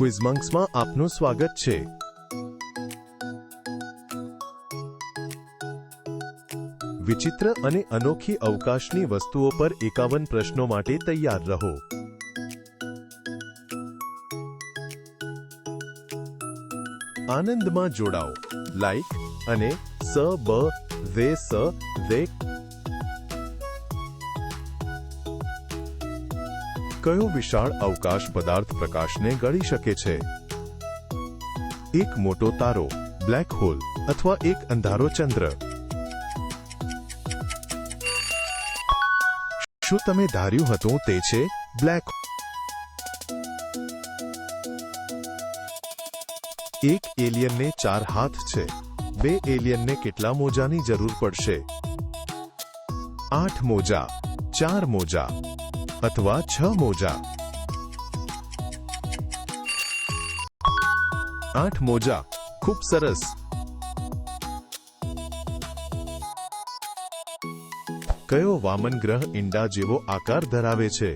ક્વિઝમંક્સમાં આપનું સ્વાગત છે। વિચિત્ર અને અનોખી અવકાશની વસ્તુઓ પર 51 પ્રશ્નો માટે તૈયાર રહો। આનંદમાં જોડાઓ, લાઈક અને વે કયો વિશાળ અવકાશ પદાર્થ પ્રકાશને ગળી શકે છે? એક મોટો તારો, બ્લેક હોલ અથવા એક અંધારો ચંદ્ર? શું તમે ધાર્યું હતું તે છે બ્લેક હોલ? એક એલિયનને 4 હાથ છે। 2 એલિયનને કેટલા મોજાની જરૂર પડશે? 8 મોજા, 4 મોજા અથવા 6 મોજા? 8 મોજા। ખૂબ સરસ। કયો વામન ગ્રહ ઈંડા જેવો આકાર ધરાવે છે?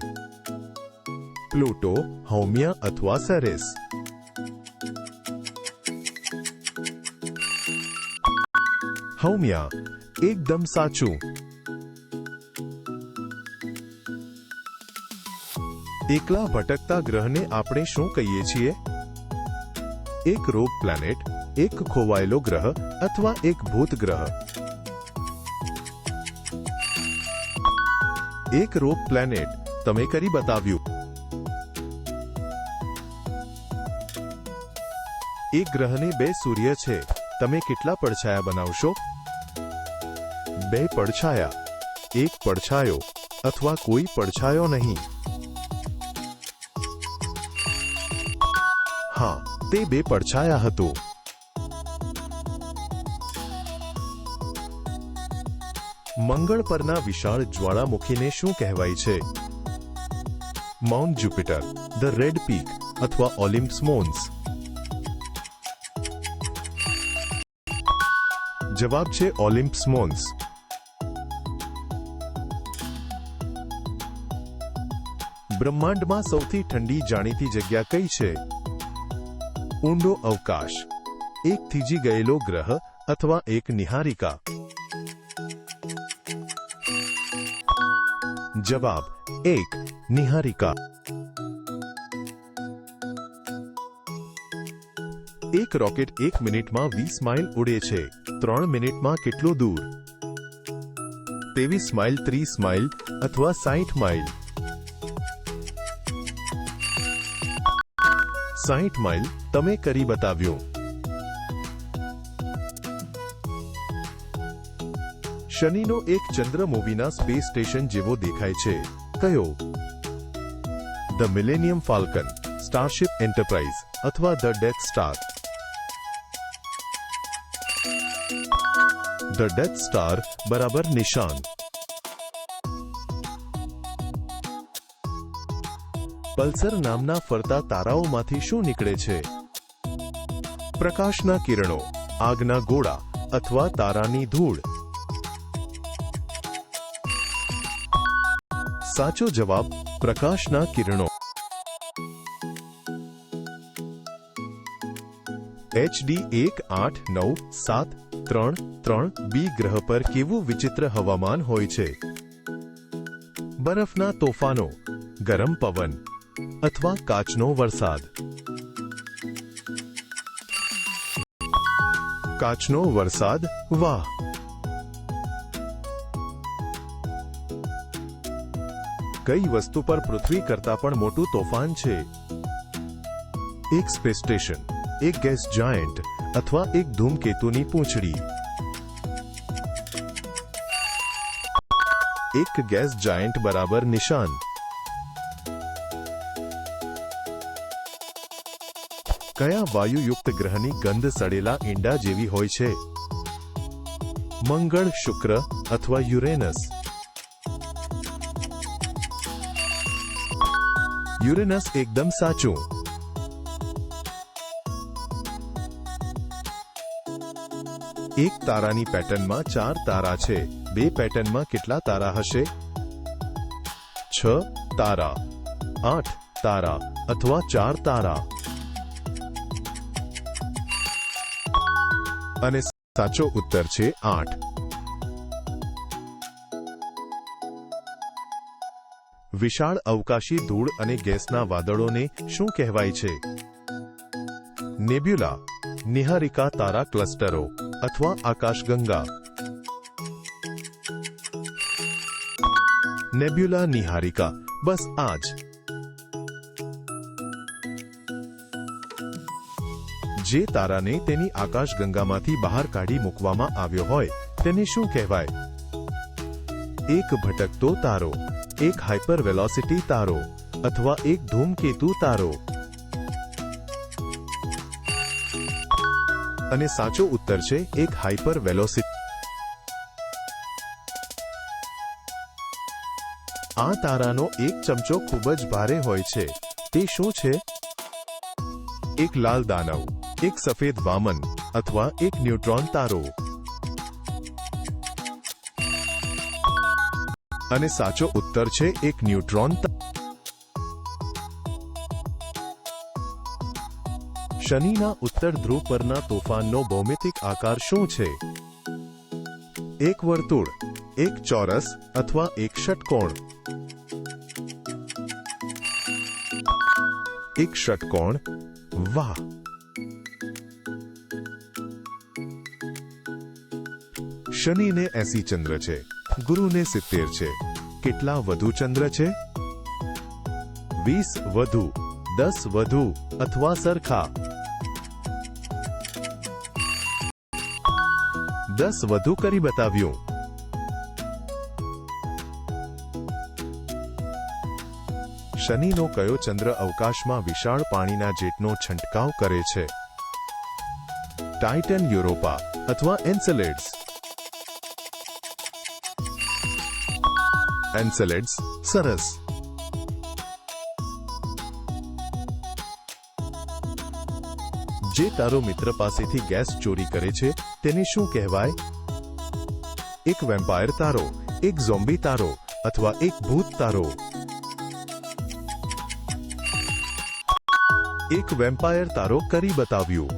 પ્લુટો, હૌમિયા અથવા સેરેસ? હૌમિયા, એકદમ સાચું। એકલા ભટકતા ગ્રહને આપણે શું કહીએ છીએ? એક રોગ પ્લેનેટ, એક ખોવાયેલો ગ્રહ અથવા એક ભૂત ગ્રહ? એક રોગ પ્લેનેટ। તમે કરી બતાવ્યું। એક ગ્રહને 2 સૂર્ય છે। તમે કેટલા પડછાયા બનાવશો? 2 પડછાયા, એક પડછાયો અથવા કોઈ પડછાયો નહીં? હા, તે 2 પડછાયા હતું। મંગળ પરના વિશાળ જ્વાળામુખીને શું કહેવાય છે? Mount Jupiter, the red peak અથવા ઓલિમ્પસ મોન્સ? જવાબ છે ઓલિમ્પસ મોન્સ। બ્રહ્માંડમાં સૌથી ઠંડી જાણીતી જગ્યા કઈ છે? ઊંડો અવકાશ, એક થીજી ગયેલો ગ્રહ અથવા એક નિહારિકા? જવાબ 1, નિહારિકા। એક રોકેટ 1 મિનિટમાં 20 માઇલ ઉડે છે। 3 મિનિટમાં કેટલું દૂર? 23 માઇલ, 30 માઇલ અથવા 60 માઇલ? 60 માઇલ। તમે કરી બતાવ્યું। શનિનો એક ચંદ્ર મૂવીના સ્પેસ સ્ટેશન જેવો દેખાય છે। કયો? ધ મિલેનિયમ ફાલ્કન, સ્ટારશિપ એન્ટરપ્રાઇઝ અથવા the death star? The death star બરાબર નિશાન। પલ્સર નામના ફરતા તારાઓમાંથી શું નીકળે છે? પ્રકાશના કિરણો, આગના ગોળા અથવા તારાની ધૂળ? સાચો જવાબ પ્રકાશના કિરણો। HD 189733 બી ગ્રહ પર કેવું વિચિત્ર હવામાન હોય છે? બરફના તોફાનો, ગરમ પવન અથવા કાચનો વરસાદ? કાચનો વરસાદ। વાહ! કઈ વસ્તુ પર પૃથ્વી કરતાં પણ મોટું તોફાન છે? એક સ્પેસ સ્ટેશન, એક ગેસ જાયન્ટ અથવા એક ધૂમકેતુની પૂંછડી? એક ગેસ જાયન્ટ બરાબર નિશાન। કયા વાયુયુક્ત ગ્રહની ગંધ સડેલા ઈંડા જેવી હોય છે? મંગળ, શુક્ર અથવા યુરેનસ? યુરેનસ એકદમ સાચું। એક તારાની પેટર્નમાં 4 તારા છે। 2 પેટર્નમાં કેટલા તારા હશે? 6 તારા, 8 તારા અથવા 4 તારા? અને સાચો ઉત્તર છે 8. વિશાળ અવકાશી ધૂળ અને ગેસના વાદળોને શું કહેવાય છે? નેબ્યુલા, નિહારિકા તારા ક્લસ્ટરો અથવા આકાશગંગા. નેબ્યુલા, નિહારિકા, બસ આ જ. જે તારાને તેની આકાશગંગામાંથી બહાર કાઢી મૂકવામાં આવ્યો હોય તેને શું કહેવાય? એક ભટકતો તારો, એક હાઇપર વેલોસિટી તારો અથવા એક ધૂમકેતુ તારો. અને સાચો ઉત્તર છે એક હાઇપર વેલોસિટી. આ તારાનો એક ચમચો ખૂબ જ ભારે હોય છે. તે શું છે? એક લાલ દાનવ, એક સફેદ વામન અથવા એક ન્યુટ્રોન તારો. અને સાચો ઉત્તર છે એક ન્યુટ્રોન. શનિના ઉત્તર ધ્રુવ પરના તોફાનનો ભૌમિતિક આકાર શું છે? એક વર્તુળ, એક ચોરસ અથવા એક ષટકોણ. એક ષટકોણ. વાહ! શનિને 80 ચંદ્ર છે, ગુરુને 70 છે. કેટલા વધુ ચંદ્ર છે? 20 વધુ, 10 વધુ અથવા સરખા? 10 વધુ કરી બતાવ્યું. શનિનો કયો ચંદ્ર અવકાશમાં વિશાળ પાણીના જેટનો છંટકાવ કરે છે? ટાઇટન, યુરોપા અથવા એન્સેલેડ્સ? એન્સેલેડ્સ. સરસ. જે તારો મિત્ર પાસેથી ગેસ ચોરી કરે છે તેને શું કહેવાય? એક વેમ્પાયર તારો, એક ઝોમ્બી તારો અથવા એક ભૂત તારો? એક વેમ્પાયર તારો કરી બતાવ્યું.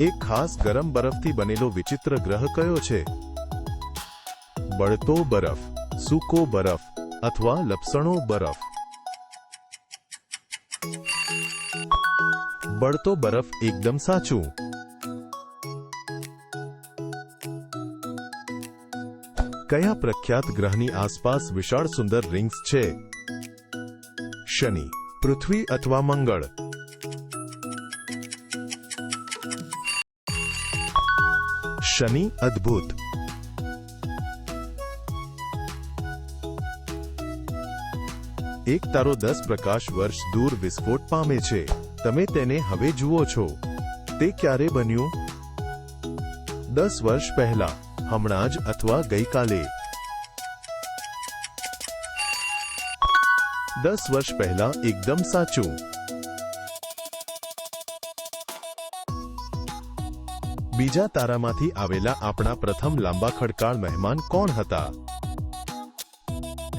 એક ખાસ ગરમ બરફથી બનેલો વિચિત્ર ગ્રહ કયો છે? બળતો બરફ, સૂકો બરફ અથવા લપસણો બરફ? બળતો બરફ એકદમ સાચું. કયા પ્રખ્યાત ગ્રહની આસપાસ વિશાળ સુંદર રિંગ્સ છે? શનિ, પૃથ્વી અથવા મંગળ? શનિ. અદ્ભુત. એક તારો 10 પ્રકાશ વર્ષ દૂર વિસ્ફોટ પામે છે. તમે તેને હવે જુઓ છો. તે ક્યારે બન્યું? 10 વર્ષ પહેલા, હમણાં જ અથવા ગઈકાલે? 10 વર્ષ પહેલા એકદમ સાચું. બીજા તારામાંથી આવેલા આપણા પ્રથમ લાંબા ખડકાળ મહેમાન કોણ હતા?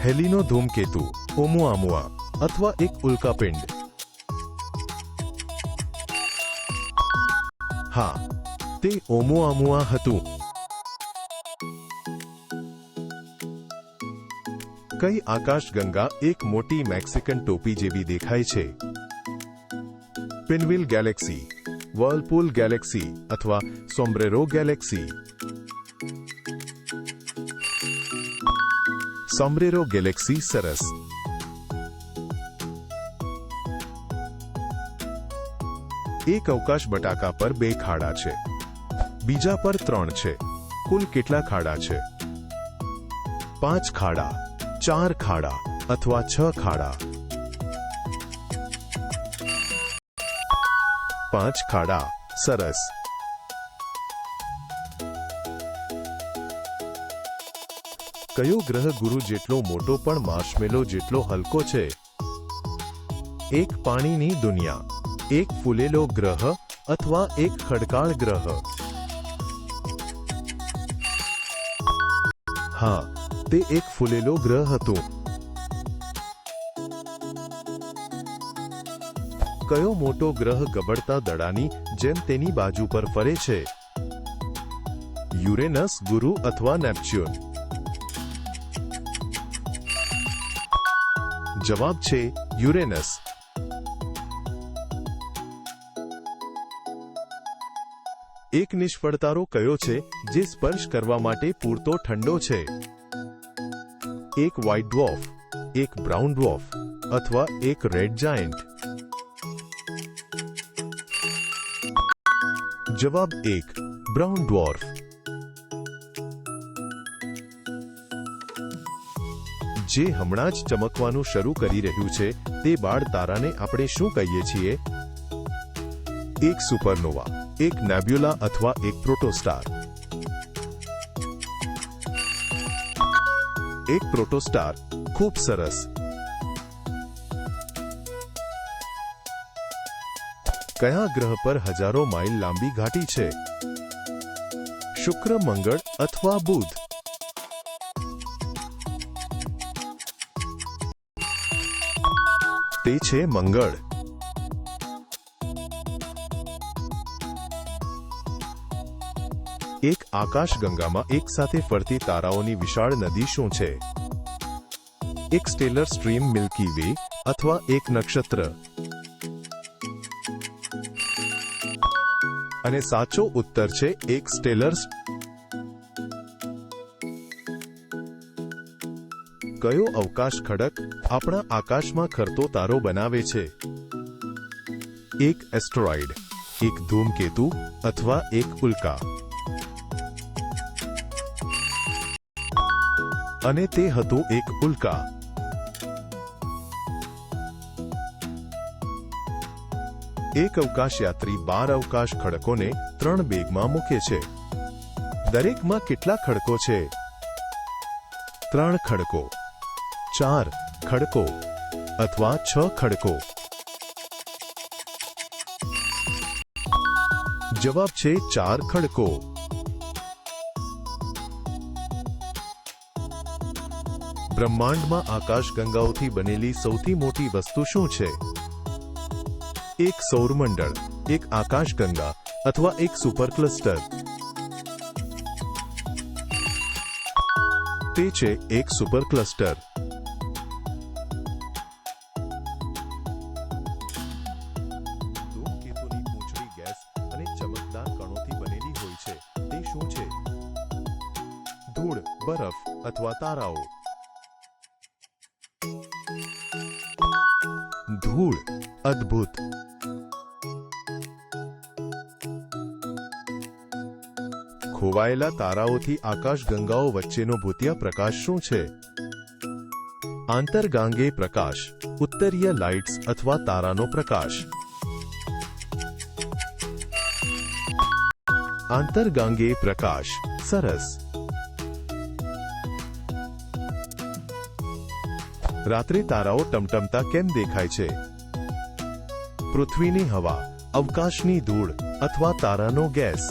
હેલીનો ધૂમકેતુ, ઓમુઆમુઆ અથવા એક ઉલ્કાપિંડ? હા, તે ઓમુઆમુઆ હતું. કઈ આકાશગંગા એક મોટી મેક્સિકન ટોપી જેવી દેખાય છે? પિનવ્હીલ ગેલેક્સી, વર્લપૂલ ગેલેક્સી અથવા સોમ્બ્રેરો ગેલેક્સી? સોમ્બ્રેરો ગેલેક્સી. સરસ. એક અવકાશ બટાકા પર 2 ખાડા છે, બીજા પર 3 છે. કુલ કેટલા ખાડા છે? 5 ખાડા, 4 ખાડા અથવા 6 ખાડા? 5 ખાડા. સરસ. કયો ગ્રહ ગુરુ જેટલો મોટો પણ માર્શમેલો જેટલો હલકો છે? એક પાણીની દુનિયા, એક ફૂલેલો ગ્રહ અથવા એક ખડકાળ ગ્રહ? હા, તે એક ફૂલેલો ગ્રહ હતો. કયો મોટો ગ્રહ ગબડતા દડાની જેમ તેની બાજુ પર ફરે છે? યુરેનસ, ગુરુ અથવા નેપચ્યુન? જવાબ છે યુરેનસ. એક નિષ્ફળતારો કયો છે જે સ્પર્શ કરવા માટે પૂરતો ઠંડો છે? એક વ્હાઇટ ડ્વોર્ફ, એક બ્રાઉન ડ્વોર્ફ અથવા એક રેડ જાયન્ટ? જવાબ 1, બ્રાઉન ડ્વોર્ફ. જે હમણાં જ ચમકવાનું શરૂ કરી રહ્યું છે તે બાળ તારાને આપણે શું કહીએ છીએ? એક સુપરનોવા, એક નેબ્યુલા અથવા એક પ્રોટોસ્ટાર? એક પ્રોટોસ્ટાર. ખૂબ સરસ. કયા ગ્રહ પર હજારો માઇલ લાંબી ઘાટી છે? શુક્ર, મંગળ અથવા બુધ? તે છે મંગળ. એક આકાશગંગામાં એક સાથે ફરતી તારાઓની વિશાળ નદી શું છે? એક સ્ટેલર સ્ટ્રીમ, મિલ્કી વે અથવા એક નક્ષત્ર? અને સાચો ઉત્તર છે એક સ્ટેલર. કયો અવકાશ ખડક આપણા આકાશમાં ખરતો તારો બનાવે છે? એક એસ્ટેરોઇડ, એક ધૂમકેતુ અથવા એક ઉલ્કા? અને તે હતું એક ઉલ્કા. એક અવકાશયાત્રી 12 અવકાશ ખડકોને 3 બેગમાં મૂકે છે. દરેકમાં કેટલા ખડકો છે? 3 ખડકો, 4 ખડકો અથવા 6 ખડકો? જવાબ છે 4 ખડકો. બ્રહ્માંડમાં આકાશગંગાઓથી બનેલી સૌથી મોટી વસ્તુ શું છે? એક સૌરમંડળ, એક આકાશગંગા અથવા એક સુપર ક્લસ્ટર? તે છે એક સુપર ક્લસ્ટર. ધૂમકેતુની પૂંછડી ગેસ અને ચમકદાર કણોથી બનેલી હોય છે. તે શું છે? ધૂળ, બરફ અથવા તારાઓ? ધૂળ. અદ્ભુત. ખોવાયેલા તારાઓથી આકાશગંગાઓ વચ્ચેનો ભૂતિયા પ્રકાશ શું છે? આંતરગાંગે પ્રકાશ, ઉત્તરીય લાઇટ્સ અથવા તારાનો પ્રકાશ? આંતરગાંગે પ્રકાશ. સરસ. રાત્રે તારાઓ ટમટમતા કેમ દેખાય છે? પૃથ્વીની હવા, અવકાશની ધૂળ અથવા તારાનો ગેસ?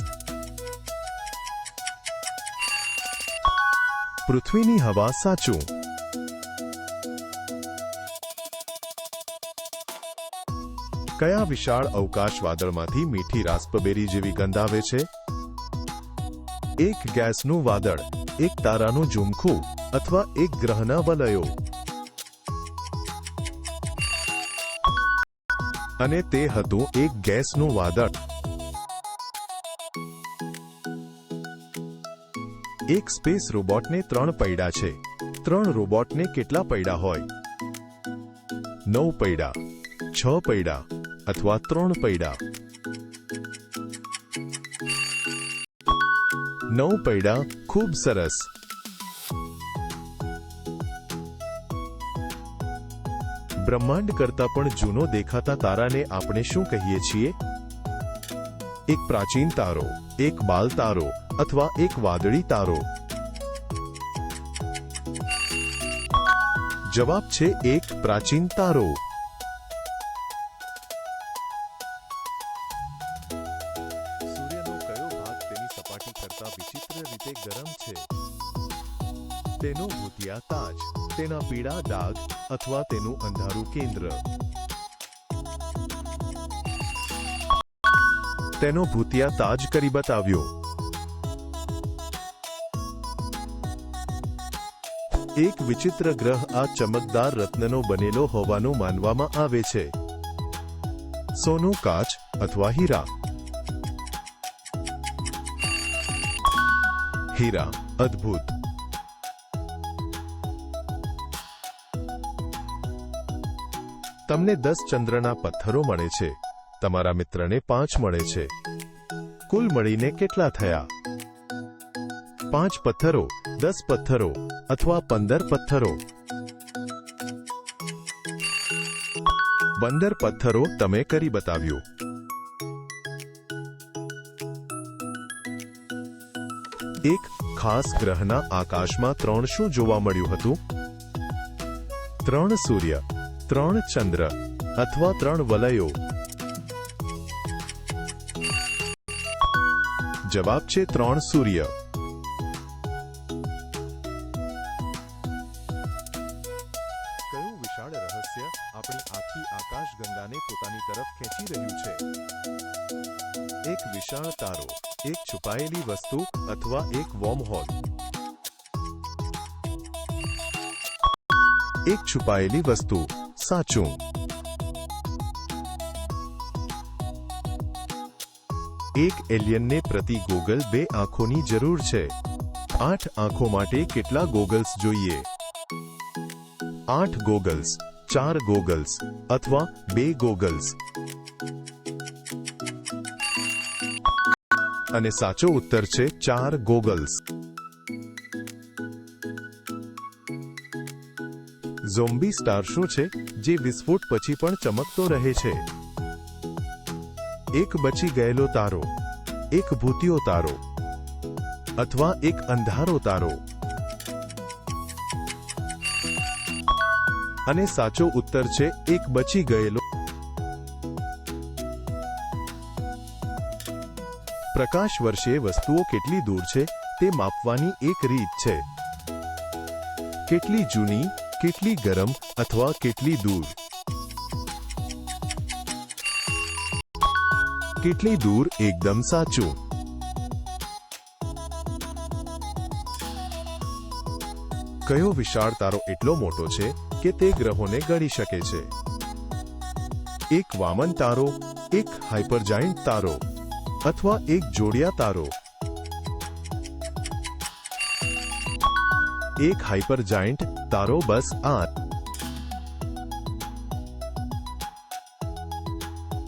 પૃથ્વીની હવા. સાચું. કયા વિશાળ અવકાશ વાદળમાંથી મીઠી રાસ્પબેરી જેવી ગંધ આવે છે? એક ગેસનું વાદળ, એક તારાનું ઝુમખું અથવા એક ગ્રહના વલયો? અને તે હતું એક ગેસનું વાદળ. એક સ્પેસ રોબોટને 3 પૈડા છે. 3 રોબોટને કેટલા પૈડા હોય? 9 પૈડા, 6 પૈડા અથવા 3 પૈડા? 9 પૈડા. ખૂબ સરસ. બ્રહ્માંડ કરતા પણ જૂનો દેખાતા તારાને આપણે શું કહીએ છીએ? એક પ્રાચીન તારો, એક બાલ તારો અથવા એક વાદળી તારો? જવાબ છે એક પ્રાચીન તારો. સૂર્યનો કયો ભાગ તેની સપાટી કરતા વિચિત્ર રીતે ગરમ છે? તેનો ભૂતિયા તાજ, તેના પીળા ડાઘ અથવા તેનું અંધારું કેન્દ્ર? તેનો ભૂતિયા તાજ કરી બતાવ્યો. એક વિચિત્ર ગ્રહ આ ચમકદાર રત્નનો બનેલો હોવાનું માનવામાં આવે છે. સોનું, કાચ અથવા હીરા. હીરા અદ્ભુત. તમને 10 ચંદ્રના પથ્થરો મળે છે. તમારા મિત્રને 5 મળે છે. કુલ મળીને કેટલા થયા? 5 પથ્થરો, 10 પથ્થરો અથવા 15 પથ્થરો? 15 પથ્થરો તમે કરી બતાવ્યું. એક ખાસ ગ્રહના આકાશમાં 3 શું જોવા મળ્યું હતું? 3 સૂર્ય, 3 ચંદ્ર અથવા 3 વલયો? જવાબ છે 3 સૂર્ય. કયું વિશાળ રહસ્ય આપણી આખી આકાશગંગાને પોતાની તરફ ખેંચી રહ્યું છે? એક વિશાળ તારો, એક છુપાયેલી વસ્તુ અથવા એક વોર્મહોલ? એક છુપાયેલી વસ્તુ સાચું. એક એલિયનને પ્રતિ ગોગલ 2 આંખોની જરૂર છે. 8 આંખો માટે કેટલા ગોગલ્સ જોઈએ? 8 ગોગલ્સ, 4 ગોગલ્સ અથવા 2 ગોગલ્સ? અને સાચો ઉત્તર છે 4 ગોગલ્સ. ઝોમ્બી સ્ટાર શું છે જે વિસ્ફોટ પછી પણ ચમકતો રહે છે? એક બચી ગયેલો તારો, એક ભૂતિયો તારો અથવા એક અંધારો તારો? અને સાચો ઉત્તર છે એક બચી ગયેલો. પ્રકાશ વર્ષે વસ્તુઓ કેટલી દૂર છે તે માપવાની એક રીત છે. કેટલી જૂની, કેટલી ગરમ અથવા કેટલી દૂર? કેટલી દૂર એકદમ સાચું. કયો વિશાળ તારો એટલો મોટો છે કે તે ગ્રહોને ગળી શકે છે? એક વામન તારો, એક હાઇપરજાયન્ટ તારો અથવા એક જોડિયા તારો? એક હાઇપરજાયન્ટ તારો, બસ આ.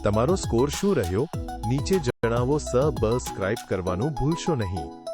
તમારો સ્કોર શું રહ્યો? નીચે જણાવો. સબસ્ક્રાઇબ કરવાનું ભૂલશો નહીં.